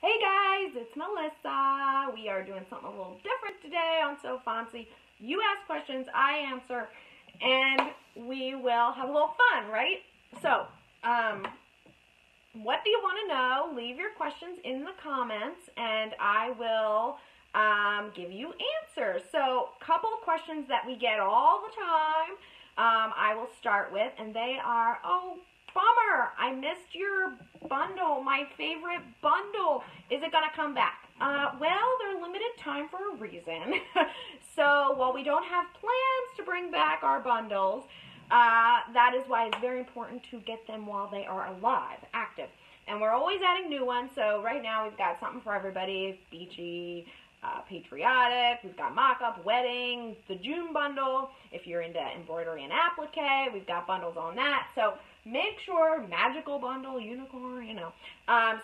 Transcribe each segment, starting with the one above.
Hey guys, it's Melissa. We are doing something a little different today on So Fancy. You ask questions, I answer, and we will have a little fun, right? So, what do you want to know? Leave your questions in the comments, and I will give you answers. So, couple questions that we get all the time, I will start with, and they are, bummer, I missed your bundle, my favorite bundle. Is it going to come back? Well, they're limited time for a reason. So while we don't have plans to bring back our bundles, that is why it's very important to get them while they are alive, active. And we're always adding new ones. So right now we've got something for everybody, beachy, patriotic, we've got mock-up, wedding, the June bundle. If you're into embroidery and applique, we've got bundles on that. So make sure, magical bundle, unicorn,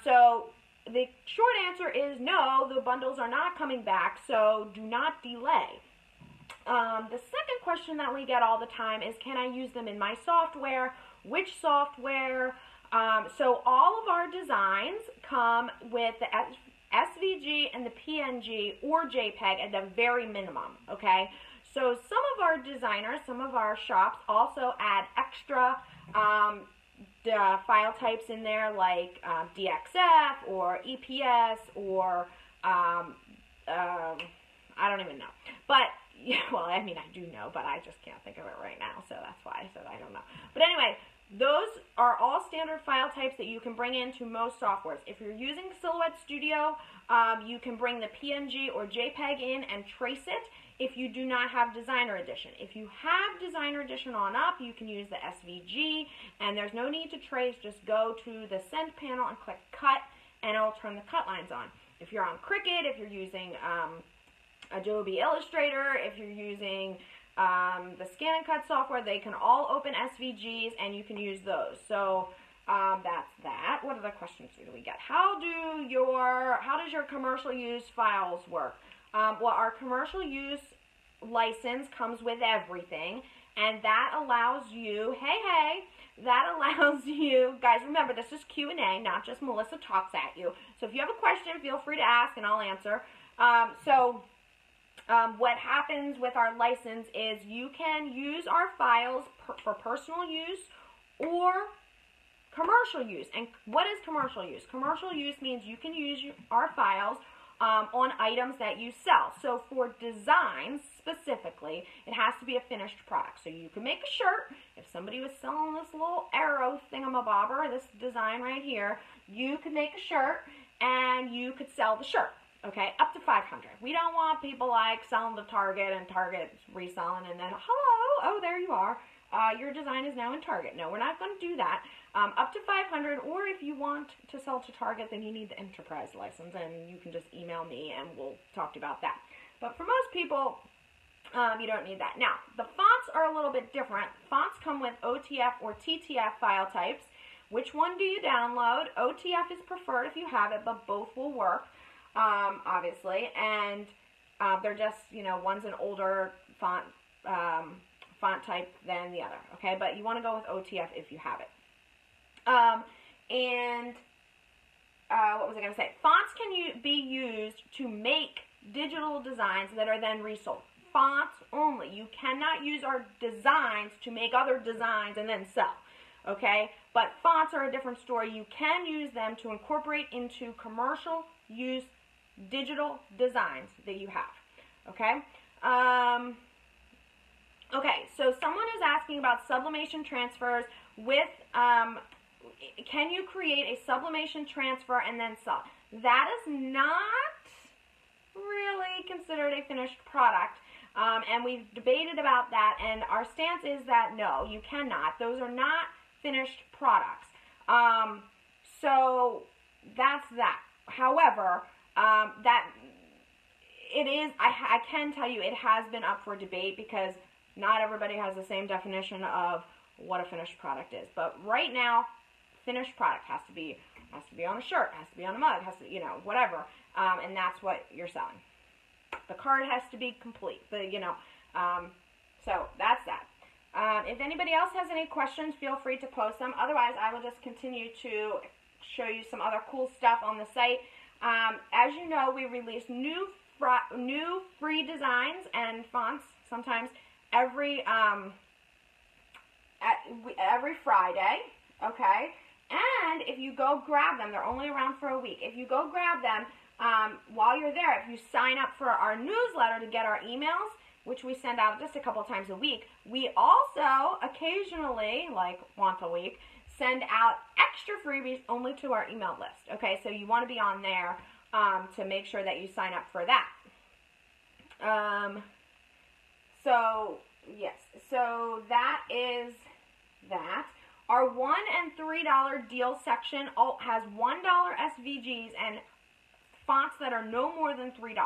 so the short answer is no, the bundles are not coming back, so do not delay. The second question that we get all the time is, can I use them in my software? Which software? So all of our designs come with the SVG and the PNG or JPEG at the very minimum, okay? So some of our designers, some of our shops also add extra file types in there, like DXF or EPS or I don't even know. But, well, I mean, I do know, but I just can't think of it right now, so that's why I said I don't know. But anyway, those are all standard file types that you can bring into most softwares. If you're using Silhouette Studio, you can bring the PNG or JPEG in and trace it if you do not have Designer Edition. If you have Designer Edition on up, you can use the SVG, and there's no need to trace. Just go to the Send panel and click Cut, and it'll turn the cut lines on. If you're on Cricut, if you're using Adobe Illustrator, if you're using the Scan and Cut software, they can all open SVGs, and you can use those. So that's that. What other questions do we get? How does your commercial use files work? Well, our commercial use license comes with everything, and that allows you, that allows you, guys, remember, this is Q&A, not just Melissa talks at you. So if you have a question, feel free to ask, and I'll answer. What happens with our license is you can use our files for personal use or commercial use. And what is commercial use? Commercial use means you can use our files on items that you sell. So for designs specifically, it has to be a finished product. So you can make a shirt. If somebody was selling this little arrow thingamabobber, this design right here, you could make a shirt and you could sell the shirt. Okay, up to 500. We don't want people like selling to Target and Target reselling and then, hello, oh, there you are. Your design is now in Target. No, we're not going to do that. Up to 500, or if you want to sell to Target, then you need the enterprise license, and you can just email me, and we'll talk to you about that. But for most people, you don't need that. Now, the fonts are a little bit different. Fonts come with OTF or TTF file types. Which one do you download? OTF is preferred if you have it, but both will work, obviously. And they're just, one's an older font type than the other, okay? But you want to go with OTF if you have it. What was I going to say? Fonts can be used to make digital designs that are then resold. Fonts only. You cannot use our designs to make other designs and then sell, okay? But fonts are a different story. You can use them to incorporate into commercial use digital designs that you have, okay? Okay, so someone is asking about sublimation transfers with, can you create a sublimation transfer and then sell? That is not really considered a finished product, and we've debated about that, and our stance is that no, you cannot. Those are not finished products. So that's that. However, that it is, I can tell you it has been up for debate because not everybody has the same definition of what a finished product is. But right now, finished product has to be on a shirt, has to be on a mug, has to, whatever. And that's what you're selling. The card has to be complete. So that's that. If anybody else has any questions, feel free to post them. Otherwise, I will just continue to show you some other cool stuff on the site. As you know, we release new free designs and fonts sometimes every Friday, okay? And if you go grab them, they're only around for a week. If you go grab them while you're there, if you sign up for our newsletter to get our emails, which we send out just a couple times a week, we also occasionally, like once a week, send out extra freebies only to our email list. Okay, so you want to be on there to make sure that you sign up for that. So yes, so that is that. Our $1 and $3 deal section has $1 SVGs and fonts that are no more than $3.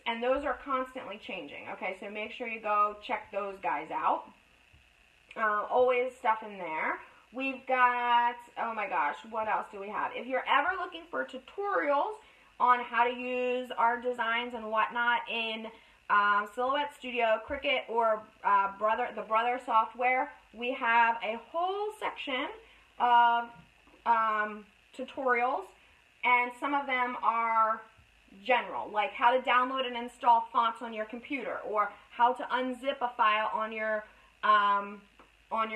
And those are constantly changing. Okay, so make sure you go check those guys out. Always stuff in there. We've got, oh my gosh, what else do we have? If you're ever looking for tutorials on how to use our designs and whatnot in Silhouette Studio, Cricut, or the Brother software, we have a whole section of tutorials, and some of them are general, like how to download and install fonts on your computer, or how to unzip a file on your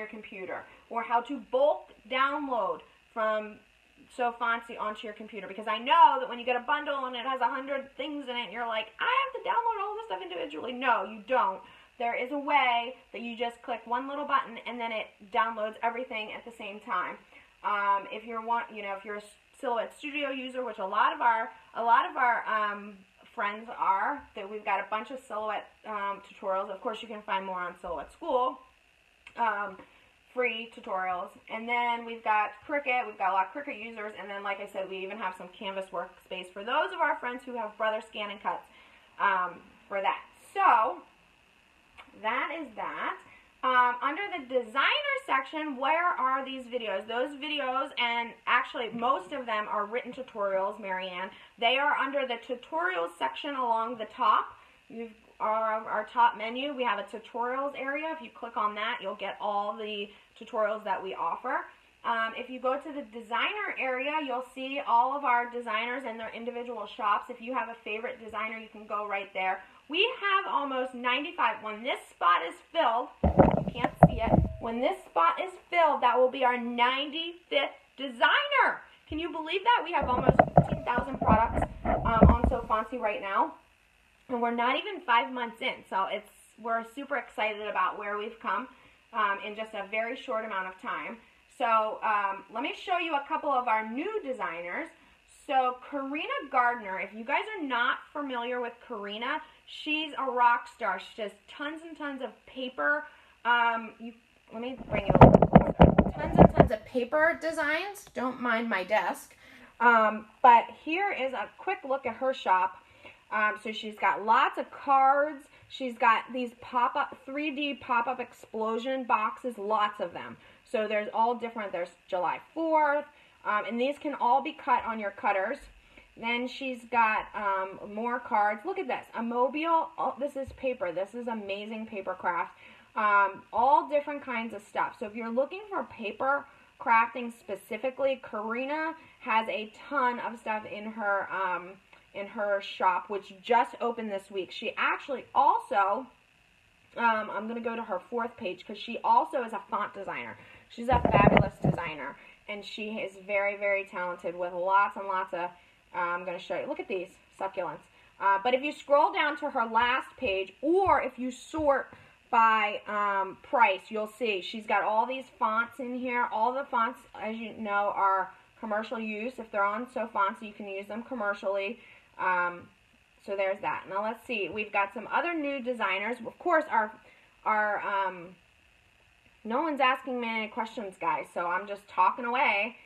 computer, or how to bulk download from SoFontsy onto your computer, because I know that when you get a bundle and it has 100 things in it, and you're like, I have to download all this stuff individually. No, you don't. There is a way that you just click one little button and then it downloads everything at the same time. If you're a Silhouette Studio user, which a lot of our friends are, that we've got a bunch of Silhouette tutorials. Of course, you can find more on Silhouette School. Free tutorials, and then we've got Cricut. We've got a lot of Cricut users, and then, like I said, we even have some Canvas workspace for those of our friends who have Brother Scan and Cuts for that. So that is that. Under the designer section, where are these videos? Those videos, and actually most of them are written tutorials, Marianne. They are under the tutorials section along the top. Our top menu, we have a tutorials area. If you click on that, you'll get all the tutorials that we offer. If you go to the designer area, you'll see all of our designers and their individual shops. If you have a favorite designer, you can go right there. We have almost 95. When this spot is filled, you can't see it. When this spot is filled, that will be our 95th designer. Can you believe that? We have almost 15,000 products on SoFontsy right now. And we're not even 5 months in, so we're super excited about where we've come in just a very short amount of time. So let me show you a couple of our new designers. So Karina Gardner, if you guys are not familiar with Karina, she's a rock star. She does tons and tons of paper. Let me bring it a little closer. Tons and tons of paper designs. Don't mind my desk. But here is a quick look at her shop. So she's got lots of cards. She's got these 3D pop-up explosion boxes, lots of them. So there's all different. There's July 4th, and these can all be cut on your cutters. Then she's got more cards. Look at this, a mobile. Oh, this is paper. This is amazing paper craft. All different kinds of stuff. So if you're looking for paper crafting specifically, Karina has a ton of stuff in her shop, which just opened this week. She actually also, I'm going to go to her 4th page, because she also is a font designer. She's a fabulous designer, and she is very, very talented with lots and lots of, I'm going to show you. Look at these succulents. But if you scroll down to her last page, or if you sort by price, you'll see she's got all these fonts in here. All the fonts, as you know, are commercial use. If they're on SoFontsy, you can use them commercially. So there's that. Now let's see. We've got some other new designers. Of course, no one's asking me any questions, guys, so I'm just talking away.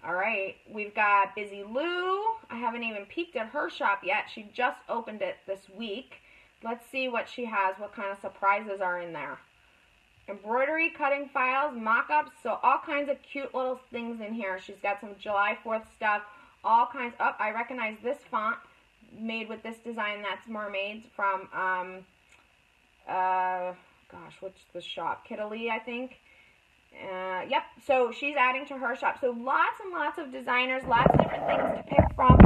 All right. We've got Busy Lou. I haven't even peeked at her shop yet. She just opened it this week. Let's see what she has, what kind of surprises are in there. Embroidery, cutting files, mock-ups, so all kinds of cute little things in here. She's got some July 4th stuff, all kinds. Oh, I recognize this font made with this design. That's Mermaids from, gosh, what's the shop? Kitalee, I think. Yep, so she's adding to her shop. So lots and lots of designers, lots of different things to pick from.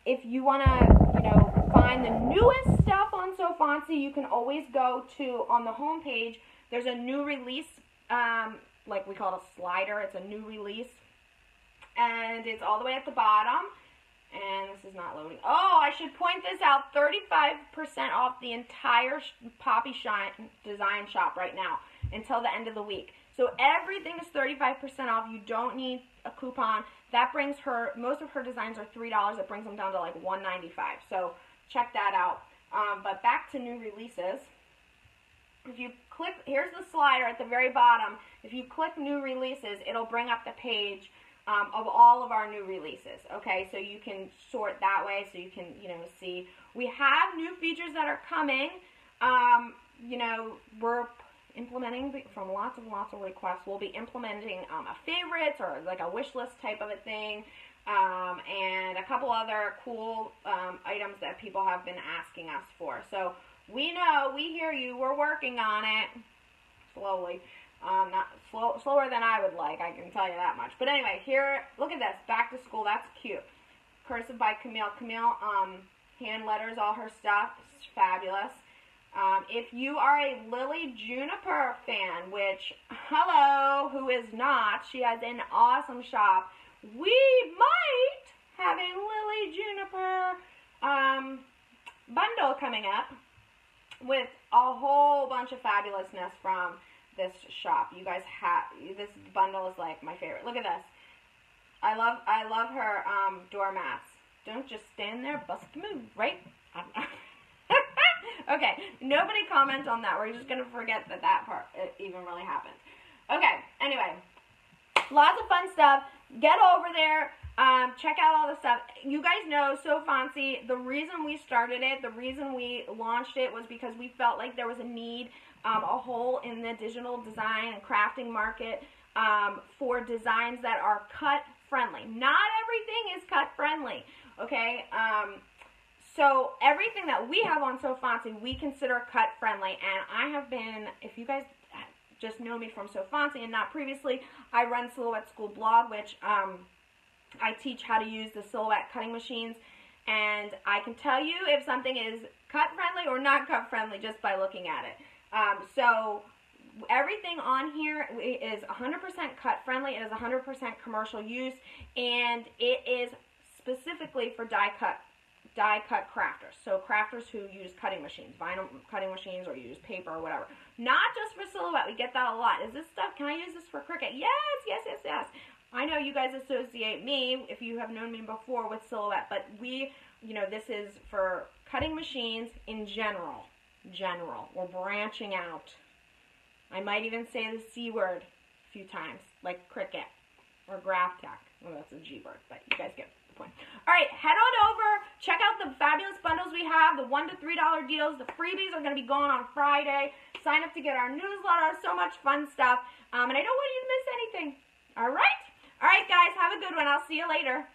if you want to, you know, find the newest stuff on So Fancy, you can always go to, on the home page, there's a new release, like we call it a slider. It's a new release, and it's all the way at the bottom. And this is not loading. Oh, I should point this out. 35% off the entire Poppy Shine Design Shop right now until the end of the week. So everything is 35% off. You don't need a coupon. That brings her, most of her designs are $3. It brings them down to like $1.95. So check that out. But back to new releases. If you click, here's the slider at the very bottom. If you click new releases, it'll bring up the page of all of our new releases. Okay, so you can sort that way, so you can, you know, see. We have new features that are coming. You know, we're implementing from lots of requests. We'll be implementing a favorites or like a wish list type of a thing, and a couple other cool items that people have been asking us for. So we know, we hear you. We're working on it slowly. Not slower than I would like, I can tell you that much. But anyway, here, look at this, back to school. That's cute. Cursive by Camille. Camille hand letters all her stuff. It's fabulous. If you are a Lily Juniper fan, which, hello, who is not, she has an awesome shop. We might have a Lily Juniper bundle coming up with a whole bunch of fabulousness from this shop. You guys have, this bundle is like my favorite. Look at this. I love her doormats. Don't just stand there, bust a move, right? Okay, nobody comment on that. We're just going to forget that part even really happened. Okay, anyway, lots of fun stuff. Get over there. Check out all the stuff. You guys know So Fancy, the reason we started it, the reason we launched it was because we felt like there was a need, a hole in the digital design and crafting market for designs that are cut friendly. Not everything is cut friendly, okay? So everything that we have on So Fancy, we consider cut friendly. And I have been, if you guys just know me from So Fancy and not previously, I run Silhouette School blog, which I teach how to use the Silhouette cutting machines. And I can tell you if something is cut friendly or not cut friendly just by looking at it. So everything on here is 100% cut friendly. It is 100% commercial use, and it is specifically for die cut crafters. So crafters who use cutting machines, vinyl cutting machines, or use paper or whatever. Not just for Silhouette. We get that a lot. Is this stuff, can I use this for Cricut? Yes. I know you guys associate me, if you have known me before, with Silhouette, but we, you know, this is for cutting machines in general. We're branching out. I might even say the C word a few times, like Cricut or GraphTech. Well, that's a G word, but you guys get the point. All right, head on over. Check out the fabulous bundles we have, the $1 to $3 deals. The freebies are going to be going on Friday. Sign up to get our newsletter. So much fun stuff. And I don't want you to miss anything. All right? All right, guys, have a good one. I'll see you later.